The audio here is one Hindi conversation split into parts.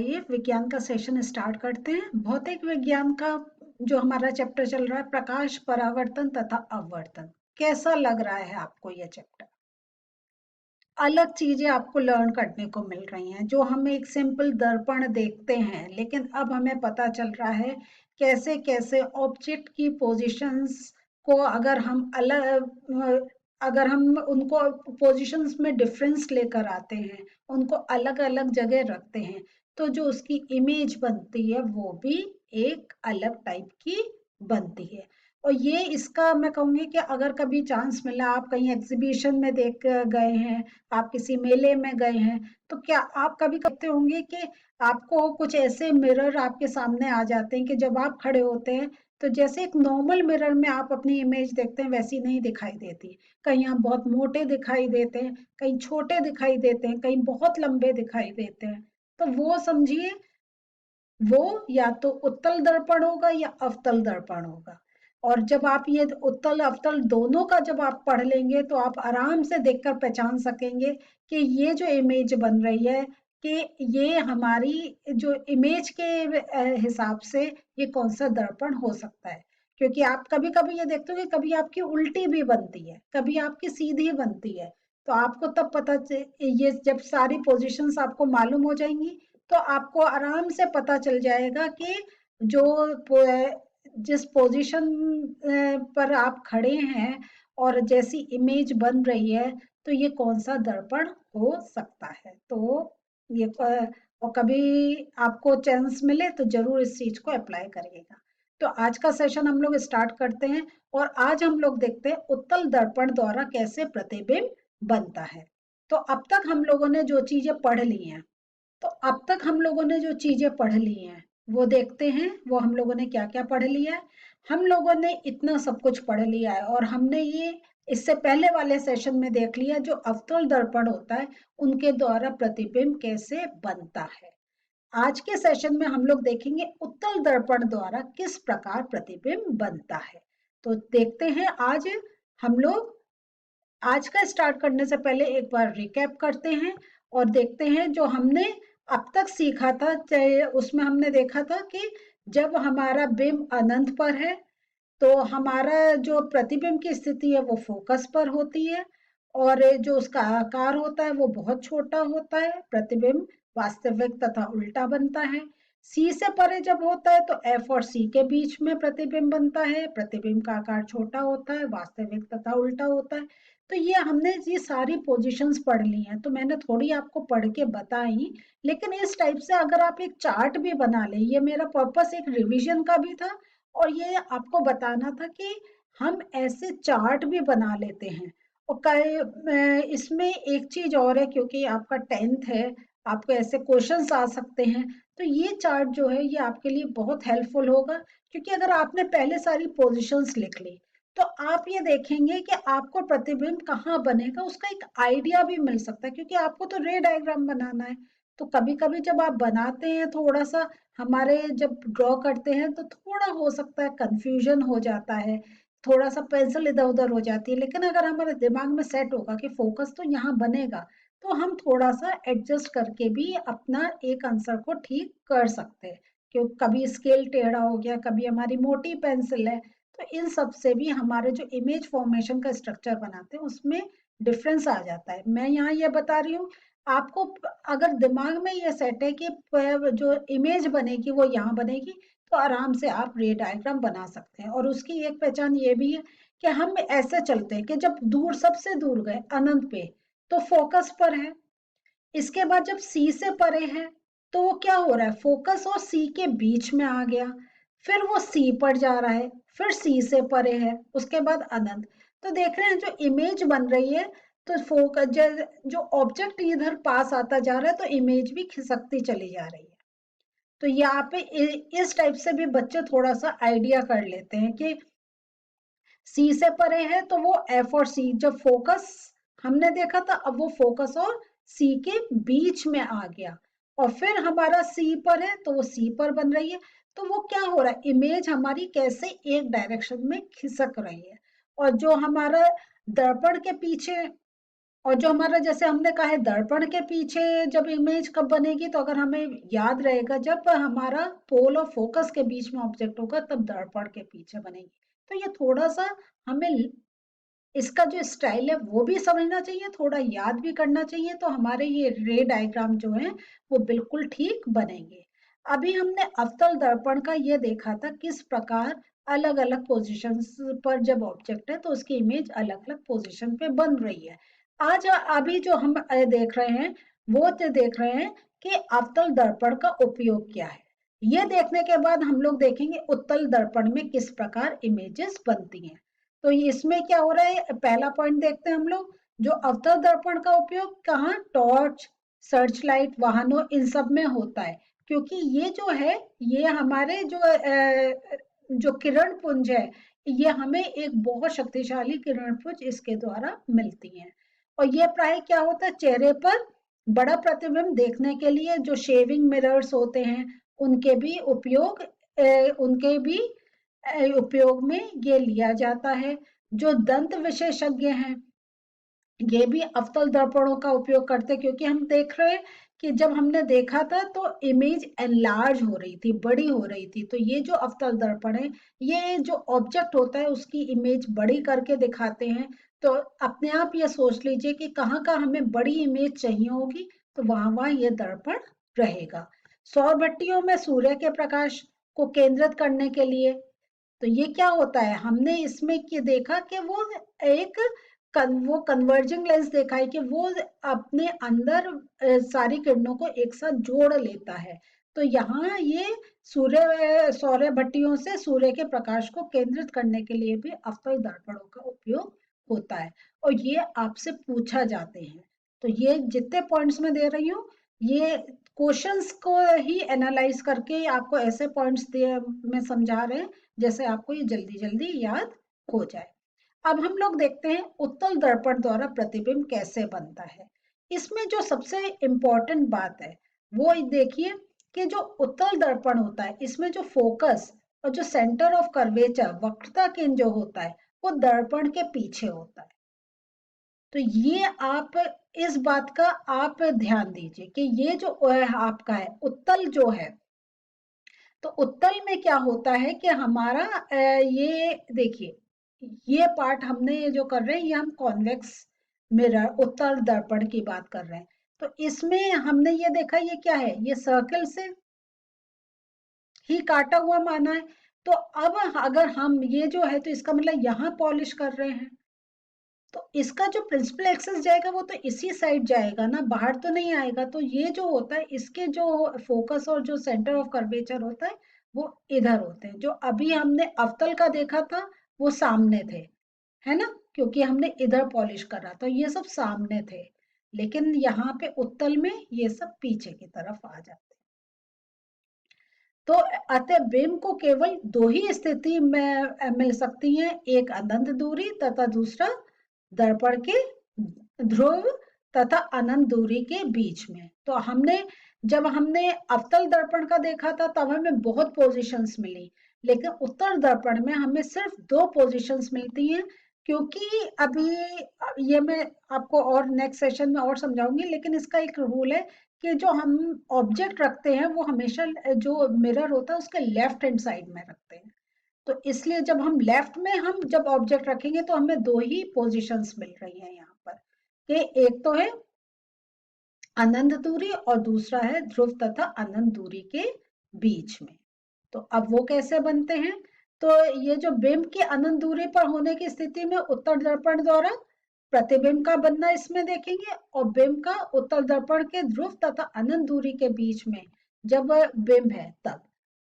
आइए विज्ञान का सेशन स्टार्ट करते हैं। भौतिक विज्ञान का जो हमारा चैप्टर चल रहा है, प्रकाश परावर्तन तथा अपवर्तन। कैसा लग रहा है आपको ये चैप्टर? अलग चीजें आपको लर्न करने को मिल रही हैं। जो हम एक सिंपल दर्पण देखते हैं, लेकिन अब हमें पता चल रहा है कैसे कैसे ऑब्जेक्ट की पोजीशंस को अगर हम उनको पोजीशंस में डिफरेंस लेकर आते हैं, उनको अलग अलग जगह रखते हैं, तो जो उसकी इमेज बनती है वो भी एक अलग टाइप की बनती है। और ये इसका मैं कहूंगी कि अगर कभी चांस मिला, आप कहीं एग्जीबिशन में देख गए हैं, आप किसी मेले में गए हैं, तो क्या आप कभी कहते होंगे कि आपको कुछ ऐसे मिरर आपके सामने आ जाते हैं कि जब आप खड़े होते हैं तो जैसे एक नॉर्मल मिरर में आप अपनी इमेज देखते हैं वैसी नहीं दिखाई देती। कहीं आप बहुत मोटे दिखाई देते हैं, कहीं छोटे दिखाई देते हैं, कहीं बहुत लंबे दिखाई देते हैं। तो वो समझिए, वो या तो उत्तल दर्पण होगा या अवतल दर्पण होगा। और जब आप ये उत्तल अवतल दोनों का जब आप पढ़ लेंगे तो आप आराम से देखकर पहचान सकेंगे कि ये जो इमेज बन रही है, कि ये हमारी जो इमेज के हिसाब से ये कौन सा दर्पण हो सकता है। क्योंकि आप कभी कभी ये देखते हो कि कभी आपकी उल्टी भी बनती है, कभी आपकी सीधी बनती है। तो आपको तब ये जब सारी पोजीशंस आपको मालूम हो जाएंगी तो आपको आराम से पता चल जाएगा कि जो जिस पोजीशन पर आप खड़े हैं और जैसी इमेज बन रही है, तो ये कौन सा दर्पण हो सकता है। तो ये और कभी आपको चांस मिले तो जरूर इस चीज को अप्लाई करिएगा। तो आज का सेशन हम लोग स्टार्ट करते हैं और आज हम लोग देखते हैं उत्तल दर्पण द्वारा कैसे प्रतिबिंब बनता है। तो अब तक हम लोगों ने जो चीजें पढ़ ली हैं, तो अब तक हम लोगों ने जो चीजें पढ़ ली हैं वो देखते हैं। वो हम लोगों ने क्या क्या पढ़ लिया है। हम लोगों ने इतना सब कुछ पढ़ लिया है और हमने ये इससे पहले वाले सेशन में देख लिया जो अवतल दर्पण होता है उनके द्वारा प्रतिबिंब कैसे बनता है। आज के सेशन में हम लोग देखेंगे उत्तल दर्पण द्वारा किस प्रकार प्रतिबिंब बनता है। तो देखते हैं आज हम लोग। आज का स्टार्ट करने से पहले एक बार रिकैप करते हैं और देखते हैं जो हमने अब तक सीखा था। उसमें हमने देखा था कि जब हमारा बिंब अनंत पर है तो हमारा जो प्रतिबिंब की स्थिति है वो फोकस पर होती है और जो उसका आकार होता है वो बहुत छोटा होता है। प्रतिबिंब वास्तविक तथा उल्टा बनता है। सी से परे जब होता है तो एफ और सी के बीच में प्रतिबिंब बनता है। प्रतिबिंब का आकार छोटा होता है, वास्तविक तथा उल्टा होता है। तो ये हमने ये सारी पोजीशंस पढ़ ली हैं, तो मैंने थोड़ी आपको पढ़ के बताई। लेकिन इस टाइप से अगर आप एक चार्ट भी बना ले, ये मेरा पर्पस एक रिवीजन का भी था और ये आपको बताना था कि हम ऐसे चार्ट भी बना लेते हैं। और इसमें एक चीज और है, क्योंकि आपका 10th है, आपको ऐसे क्वेश्चंस आ सकते हैं। तो ये चार्ट जो है ये आपके लिए बहुत हेल्पफुल होगा, क्योंकि अगर आपने पहले सारी पोजीशंस लिख ली तो आप ये देखेंगे कि आपको प्रतिबिंब कहाँ बनेगा उसका एक आइडिया भी मिल सकता है। क्योंकि आपको तो रे डायग्राम बनाना है, तो कभी कभी जब आप बनाते हैं थोड़ा सा, हमारे जब ड्रॉ करते हैं तो थोड़ा हो सकता है कंफ्यूजन हो जाता है, थोड़ा सा पेंसिल इधर उधर हो जाती है। लेकिन अगर हमारे दिमाग में सेट होगा कि फोकस तो यहाँ बनेगा, तो हम थोड़ा सा एडजस्ट करके भी अपना एक आंसर को ठीक कर सकते हैं। क्योंकि कभी स्केल टेढ़ा हो गया, कभी हमारी मोटी पेंसिल है, तो इन सब से भी हमारे जो इमेज फॉर्मेशन का स्ट्रक्चर बनाते हैं उसमें डिफरेंस आ जाता है। मैं यहाँ ये बता रही हूँ आपको, अगर दिमाग में ये सेट है कि जो इमेज बनेगी वो यहाँ बनेगी, तो आराम से आप रे डायग्राम बना सकते हैं। और उसकी एक पहचान ये भी है कि हम ऐसे चलते हैं कि जब दूर सबसे दूर गए अनंत पे तो फोकस पर है। इसके बाद जब सी से परे है तो वो क्या हो रहा है, फोकस और सी के बीच में आ गया, फिर वो सी पर जा रहा है, फिर सी से परे है, उसके बाद अनंत। तो देख रहे हैं जो इमेज बन रही है, तो फोकस जो ऑब्जेक्ट इधर पास आता जा रहा है तो इमेज भी खिसकती चली जा रही है। तो यहाँ पे इस टाइप से भी बच्चे थोड़ा सा आइडिया कर लेते हैं कि सी से परे है तो वो एफ और सी, जब फोकस हमने देखा था अब वो फोकस और सी के बीच में आ गया। और फिर हमारा सी पर है तो वो सी पर बन रही है। तो वो क्या हो रहा है, इमेज हमारी कैसे एक डायरेक्शन में खिसक रही है। और जो हमारा दर्पण के पीछे और जो हमारा जैसे हमने कहा है दर्पण के पीछे जब इमेज कब बनेगी, तो अगर हमें याद रहेगा जब हमारा पोल और फोकस के बीच में ऑब्जेक्ट होगा तब दर्पण के पीछे बनेगी। तो ये थोड़ा सा हमें इसका जो स्टाइल है वो भी समझना चाहिए, थोड़ा याद भी करना चाहिए, तो हमारे ये रे डायग्राम जो है वो बिल्कुल ठीक बनेंगे। अभी हमने अवतल दर्पण का ये देखा था किस प्रकार अलग अलग पोजीशंस पर जब ऑब्जेक्ट है तो उसकी इमेज अलग अलग पोजीशन पे बन रही है। आज अभी जो हम देख रहे हैं वो तो देख रहे हैं कि अवतल दर्पण का उपयोग क्या है। ये देखने के बाद हम लोग देखेंगे उत्तल दर्पण में किस प्रकार इमेजेस बनती हैं। तो इसमें क्या हो रहा है, पहला पॉइंट देखते हैं हम लोग। जो अवतल दर्पण का उपयोग कहाँ, टॉर्च, सर्च लाइट, वाहनों, इन सब में होता है, क्योंकि ये जो है ये हमारे जो किरण पुंज है, ये हमें एक बहुत शक्तिशाली किरण पुंज इसके द्वारा मिलती है। और ये प्राय क्या होता है, चेहरे पर बड़ा प्रतिबिंब देखने के लिए जो शेविंग मिरर्स होते हैं उनके भी उपयोग उनके भी उपयोग में ये लिया जाता है। जो दंत विशेषज्ञ हैं ये भी अवतल दर्पणों का उपयोग करते हैं, क्योंकि हम देख रहे हैं कि जब हमने देखा था तो इमेज एनलार्ज हो रही थी, बड़ी हो रही थी। तो ये जो अवतल दर्पण है ये जो ऑब्जेक्ट होता है उसकी इमेज बड़ी करके दिखाते हैं। तो अपने आप ये सोच लीजिए कि कहाँ कहाँ हमें बड़ी इमेज चाहिए होगी तो वहां वहां ये दर्पण रहेगा। सौर भट्टियों में सूर्य के प्रकाश को केंद्रित करने के लिए तो ये क्या होता है, हमने इसमें क्या देखा कि वो एक वो कन्वर्जिंग लेंस देखा है कि वो अपने अंदर सारी किरणों को एक साथ जोड़ लेता है। तो यहाँ ये सौर भट्टियों से सूर्य के प्रकाश को केंद्रित करने के लिए भी अवतल दर्पणों का उपयोग होता है। और ये आपसे पूछा जाते हैं। तो ये जितने पॉइंट्स मैं दे रही हूँ ये क्वेश्चंस को ही एनालाइज करके आपको ऐसे पॉइंट्स में समझा रहे हैं जैसे आपको ये जल्दी जल्दी याद हो जाए। अब हम लोग देखते हैं उत्तल दर्पण द्वारा प्रतिबिंब कैसे बनता है। इसमें जो सबसे इम्पोर्टेंट बात है वो देखिए कि जो उत्तल दर्पण होता है इसमें जो फोकस और जो सेंटर ऑफ कर्वेचर वक्रता केंद्र जो होता है वो दर्पण के पीछे होता है। तो ये आप इस बात का आप ध्यान दीजिए कि ये जो आपका है उत्तल जो है, तो उत्तल में क्या होता है कि हमारा ये देखिए ये पार्ट हमने ये जो कर रहे हैं ये हम कॉन्वेक्स मिरर उत्तल दर्पण की बात कर रहे हैं। तो इसमें हमने ये देखा ये क्या है, ये सर्कल से ही काटा हुआ माना है। तो अब अगर हम ये जो है तो इसका मतलब यहाँ पॉलिश कर रहे हैं तो इसका जो प्रिंसिपल एक्सेस जाएगा वो तो इसी साइड जाएगा ना, बाहर तो नहीं आएगा। तो ये जो होता है इसके जो फोकस और जो सेंटर ऑफ कर्वेचर होता है वो इधर होते हैं। जो अभी हमने अवतल का देखा था वो सामने थे, है ना, क्योंकि हमने इधर पॉलिश करा था, ये सब सामने थे। लेकिन यहाँ पे उत्तल में ये सब पीछे की तरफ आ जाते हैं। तो अतः बिंब को केवल दो ही स्थिति में मिल सकती है, एक अनंत दूरी तथा दूसरा दर्पण के ध्रुव तथा अनंत दूरी के बीच में। तो हमने जब हमने अवतल दर्पण का देखा था तब हमें बहुत पोजीशंस मिली, लेकिन उत्तल दर्पण में हमें सिर्फ दो पोजीशंस मिलती हैं। क्योंकि अभी ये मैं आपको और नेक्स्ट सेशन में और समझाऊंगी, लेकिन इसका एक रूल है कि जो हम ऑब्जेक्ट रखते हैं वो हमेशा जो मिरर होता है उसके लेफ्ट हैंड साइड में रखते हैं। तो इसलिए जब हम लेफ्ट में हम जब ऑब्जेक्ट रखेंगे तो हमें दो ही पोजीशंस मिल रही हैं यहाँ पर, कि एक तो है अनंत दूरी और दूसरा है ध्रुव तथा अनंत दूरी के बीच में। तो अब वो कैसे बनते हैं, तो ये जो बिंब की अनंत दूरी पर होने की स्थिति में उत्तल दर्पण द्वारा प्रतिबिंब का बनना इसमें देखेंगे, और बिंब का उत्तल दर्पण के ध्रुव तथा अनंत दूरी के बीच में जब बिंब है तब।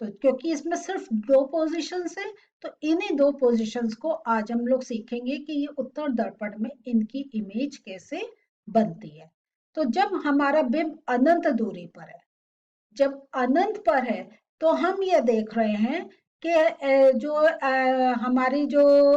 तो क्योंकि इसमें सिर्फ दो पोजीशंस है तो इन्हीं दो पोजीशंस को आज हम लोग सीखेंगे कि ये उत्तल दर्पण में इनकी इमेज कैसे बनती है। तो जब हमारा बिंब अनंत दूरी पर है, जब अनंत पर है तो हम ये देख रहे हैं कि जो हमारी जो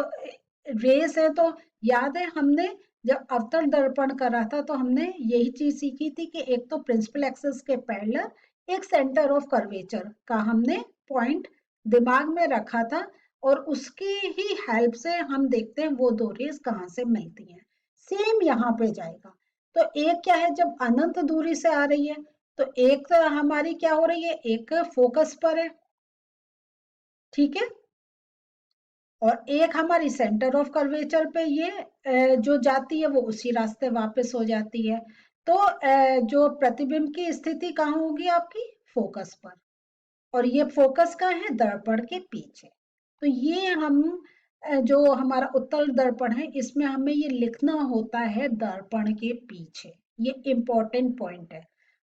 रेस है, तो याद है हमने जब अवतल दर्पण करा था तो हमने यही चीज सीखी थी कि एक तो प्रिंसिपल एक्सेस के पैरेलल एक सेंटर ऑफ कर्वेचर का हमने पॉइंट दिमाग में रखा था, और उसकी ही हेल्प से हम देखते हैं वो दो रेस कहाँ से मिलती हैं। सेम यहाँ पे जाएगा। तो एक क्या है, जब अनंत दूरी से आ रही है तो एक तो हमारी क्या हो रही है, एक फोकस पर है, ठीक है, और एक हमारी सेंटर ऑफ कर्वेचर पे ये जो जाती है वो उसी रास्ते वापस हो जाती है। तो जो प्रतिबिंब की स्थिति कहाँ होगी आपकी, फोकस पर, और ये फोकस कहाँ है, दर्पण के पीछे। तो ये हम जो हमारा उत्तल दर्पण है इसमें हमें ये लिखना होता है दर्पण के पीछे, ये इम्पोर्टेंट पॉइंट है।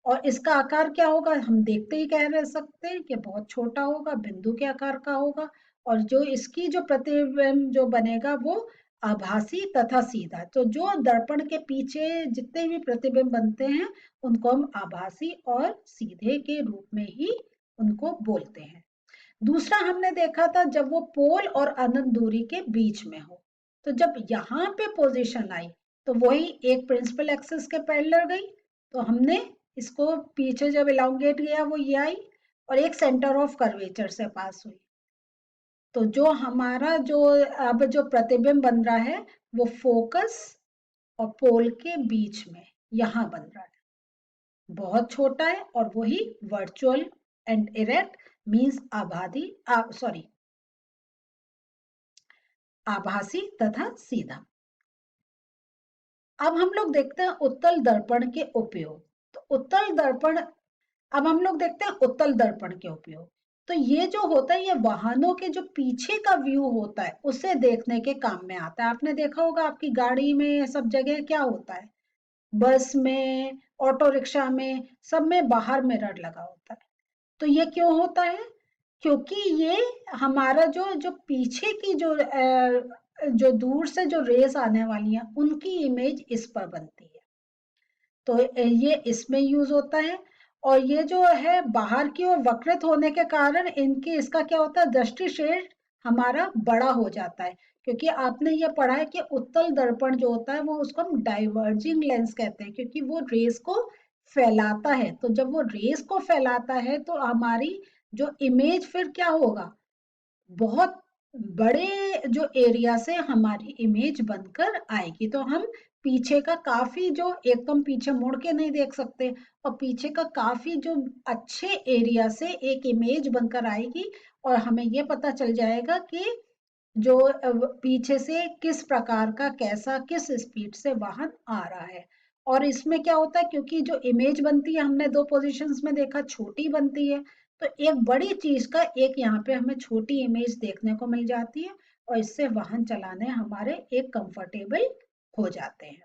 और इसका आकार क्या होगा, हम देखते ही कह रह सकते हैं कि बहुत छोटा होगा, बिंदु के आकार का होगा। और जो इसकी जो प्रतिबिंब जो बनेगा वो आभासी तथा सीधा। तो जो दर्पण के पीछे जितने भी प्रतिबिंब बनते हैं उनको हम आभासी और सीधे के रूप में ही उनको बोलते हैं। दूसरा हमने देखा था जब वो पोल और अनंत दूरी के बीच में हो। तो जब यहाँ पे पोजीशन आई तो वही एक प्रिंसिपल एक्सिस के पैरेलल गई, तो हमने इसको पीछे जब इलांगेट गया वो ये आई, और एक सेंटर ऑफ कर्वेचर से पास हुई। तो जो हमारा जो अब जो प्रतिबिंब बन रहा है वो फोकस और पोल के बीच में यहाँ बन रहा है, बहुत छोटा है, और वही वर्चुअल एंड इरेक्ट मीन्स आभासी तथा सीधा। अब हम लोग देखते हैं उत्तल दर्पण के उपयोग। तो उत्तल दर्पण, अब हम लोग देखते हैं उत्तल दर्पण के उपयोग। तो ये जो होता है ये वाहनों के जो पीछे का व्यू होता है उसे देखने के काम में आता है। आपने देखा होगा आपकी गाड़ी में सब जगह क्या होता है, बस में, ऑटो रिक्शा में, सब में बाहर मिरर लगा होता है। तो ये क्यों होता है, क्योंकि ये हमारा जो जो पीछे की जो दूर से जो रेस आने वाली है उनकी इमेज इस पर बनती है। तो ये इसमें यूज होता है। और ये जो है बाहर की ओर वक्रित होने के कारण इनकी इसका क्या होता है, दृष्टि क्षेत्र हमारा बड़ा हो जाता है। क्योंकि आपने ये पढ़ा है कि उत्तल दर्पण जो होता है वो उसको हम डाइवर्जिंग लेंस कहते हैं, क्योंकि वो रेस को फैलाता है। तो जब वो रेस को फैलाता है तो हमारी जो इमेज फिर क्या होगा, बहुत बड़े जो एरिया से हमारी इमेज बनकर आएगी। तो हम पीछे का काफी जो एकदम पीछे मुड़ के नहीं देख सकते, और पीछे का काफी जो अच्छे एरिया से एक इमेज बनकर आएगी, और हमें ये पता चल जाएगा कि जो पीछे से किस प्रकार का कैसा किस स्पीड से वाहन आ रहा है। और इसमें क्या होता है, क्योंकि जो इमेज बनती है हमने दो पोजीशंस में देखा, छोटी बनती है, तो एक बड़ी चीज का एक यहाँ पे हमें छोटी इमेज देखने को मिल जाती है, और इससे वाहन चलाने हमारे एक कंफर्टेबल हो जाते हैं।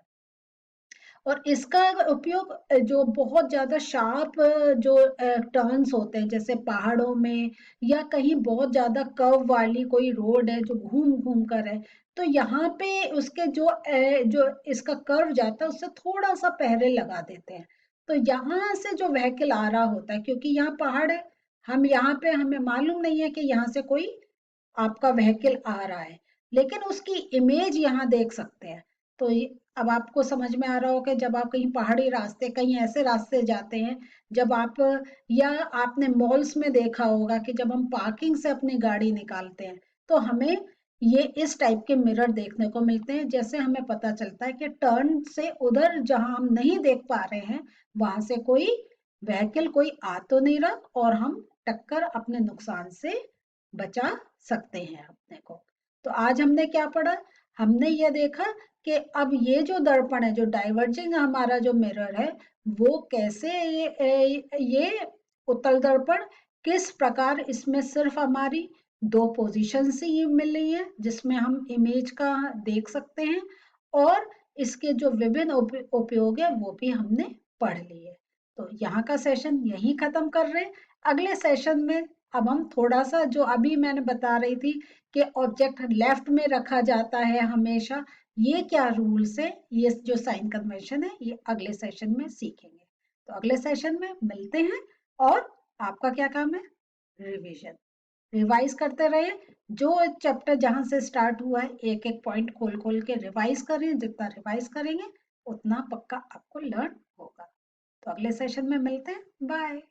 और इसका उपयोग जो बहुत ज्यादा शार्प जो टर्न्स होते हैं जैसे पहाड़ों में, या कहीं बहुत ज्यादा कर्व वाली कोई रोड है जो घूम घूम कर है, तो यहाँ पे उसके जो इसका कर्व जाता है उससे थोड़ा सा पहरे लगा देते हैं। तो यहाँ से जो व्हीकल आ रहा होता है, क्योंकि यहाँ पहाड़ है, हम यहाँ पे हमें मालूम नहीं है कि यहाँ से कोई आपका व्हीकल आ रहा है, लेकिन उसकी इमेज यहाँ देख सकते हैं। तो अब आपको समझ में आ रहा होगा जब आप कहीं पहाड़ी रास्ते, कहीं ऐसे रास्ते जाते हैं, जब आप, या आपने मॉल्स में देखा होगा कि जब हम पार्किंग से अपनी गाड़ी निकालते हैं तो हमें ये इस टाइप के मिरर देखने को मिलते हैं, जैसे हमें पता चलता है कि टर्न से उधर जहां हम नहीं देख पा रहे हैं वहां से कोई व्हीकल कोई आ तो नहीं रहा, और हम टक्कर अपने नुकसान से बचा सकते हैं अपने को। तो आज हमने क्या पढ़ा, हमने ये देखा कि अब ये जो दर्पण है, जो डाइवर्जिंग हमारा जो मिरर है, वो कैसे ये उत्तल दर्पण किस प्रकार इसमें सिर्फ हमारी दो पोजीशन ही मिल रही है जिसमें हम इमेज का देख सकते हैं, और इसके जो विभिन्न उपयोग है वो भी हमने पढ़ लिए। तो यहाँ का सेशन यही खत्म कर रहे हैं। अगले सेशन में अब हम थोड़ा सा जो अभी मैंने बता रही थी कि ऑब्जेक्ट लेफ्ट में रखा जाता है हमेशा, ये क्या रूल्स है, ये जो साइन कन्वेंशन है, ये अगले सेशन में सीखेंगे। तो अगले सेशन में मिलते हैं, और आपका क्या काम है, रिवीजन, रिवाइज करते रहे। जो चैप्टर जहां से स्टार्ट हुआ है एक एक पॉइंट खोल खोल के रिवाइज करें, जितना रिवाइज करेंगे उतना पक्का आपको लर्न होगा। तो अगले सेशन में मिलते हैं, बाय।